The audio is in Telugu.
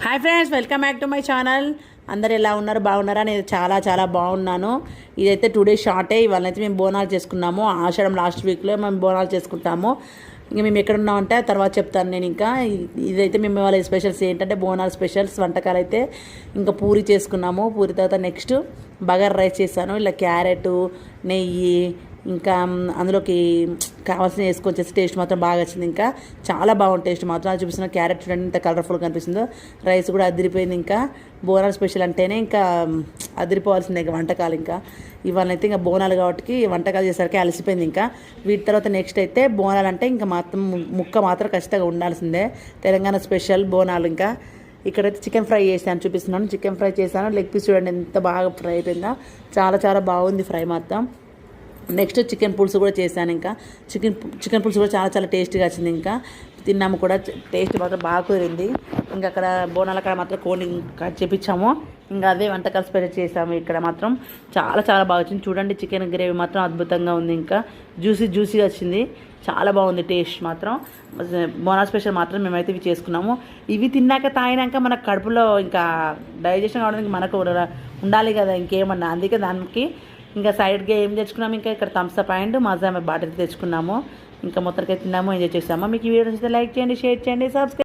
Hi friends, welcome back to my channel. అందరు ఎలా ఉన్నారు? బాగున్నారా? నేను చాలా చాలా బాగున్నాను. ఇదైతే 2 days షార్టే. ఇవాళ అయితే మేము బోనాలు చేసుకున్నాము. ఆషాఢం లాస్ట్ వీక్లో మేము బోనాలు చేసుకుంటాము. ఇంకా మేము ఎక్కడ ఉన్నామంటే తర్వాత చెప్తాను నేను. ఇంకా ఇదైతే మేము వాళ్ళ స్పెషల్స్ ఏంటంటే బోనాలు స్పెషల్స్ వంటకాలు అయితే ఇంకా పూరి చేసుకున్నాము. పూరి తర్వాత నెక్స్ట్ బగారా రైస్ చేశాను. ఇలా క్యారెట్, నెయ్యి, ఇంకా అందులోకి కావాల్సిన వేసుకొని చేసి టేస్ట్ మాత్రం బాగా వచ్చింది. ఇంకా చాలా బాగుంది టేస్ట్ మాత్రం. అది చూపిస్తున్న క్యారెట్ చూడండి ఎంత కలర్ఫుల్గా కనిపిస్తుందో. రైస్ కూడా అదిరిపోయింది. ఇంకా బోనాలు స్పెషల్ అంటేనే ఇంకా అదిరిపోవాల్సిందే ఇంకా వంటకాలు. ఇంకా ఇవాళైతే ఇంకా బోనాలు కాబట్టి వంటకాలు చేసరికి అలసిపోయింది. ఇంకా వీటి తర్వాత నెక్స్ట్ అయితే బోనాలు అంటే ఇంకా మాత్రం ముక్క మాత్రం ఖచ్చితంగా ఉండాల్సిందే. తెలంగాణ స్పెషల్ బోనాలు. ఇంకా ఇక్కడైతే చికెన్ ఫ్రై చేశాను, చూపిస్తున్నాను. చికెన్ ఫ్రై చేశాను. లెగ్ పీస్ చూడండి ఎంత బాగా ఫ్రై అయిపోయిందో. చాలా చాలా బాగుంది ఫ్రై మాత్రం. నెక్స్ట్ చికెన్ పులుసు కూడా చేశాను. ఇంకా చికెన్ పులుసు కూడా చాలా చాలా టేస్టీగా వచ్చింది. ఇంకా తిన్నాము కూడా, టేస్ట్ మాత్రం బాగా కుదిరింది. ఇంకా అక్కడ బోనాల కాడ మాత్రం కోడిని కట్ చేపించాము. ఇంకా అదే వంటకాలు స్పెషల్ చేసాము. ఇక్కడ మాత్రం చాలా చాలా బాగా వచ్చింది. చూడండి చికెన్ గ్రేవీ మాత్రం అద్భుతంగా ఉంది. ఇంకా జ్యూసీగా వచ్చింది. చాలా బాగుంది టేస్ట్ మాత్రం. బోనాల స్పెషల్ మాత్రం మేమైతే ఇవి చేసుకున్నాము. ఇవి తిన్నాక తాగినాక మన కడుపులో ఇంకా డైజెషన్ కావడానికి మనకు ఉండాలి కదా ఇంకేమన్నా. అందుకే దానికి ఇంకా సైడ్గా ఏం తెచ్చుకున్నాము, ఇంకా ఇక్కడ థమ్స్ అప్ అండ్ మజా బాటిల్ తెచ్చుకున్నాము. ఇంకా మొత్తానికి తిన్నాము, ఎంజాయ్ చేసాము. మీకు ఈ వీడియో నచ్చితే లైక్ చేయండి, షేర్ చేయండి, సబ్స్క్రైబ్.